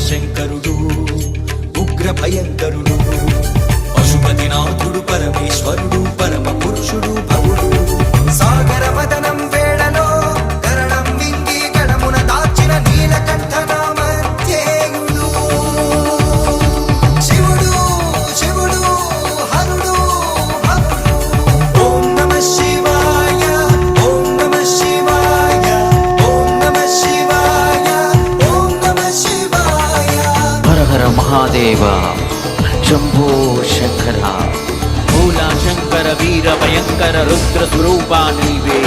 శంకరుడు ఉగ్ర భయంకరుడు పశుపతినాథుడు పరమేశ్వరుడు పరమ పురుషుడు భవుడు సాగర మదనం వేళలో కరణం వింగి గణమున దాచిన నీలకంఠ నామధ్యేయుడు శివుడు శివుడు హరుడు హరుడు ఓం నమః శివాయ ఓం నమః శివాయ ఓం నమః శివాయ ఓం నమః శివాయ హర హర మహాదేవ శంభో శంకర భోలా శంకర వీర భయంకర రుద్ర స్వరూపా నీవే.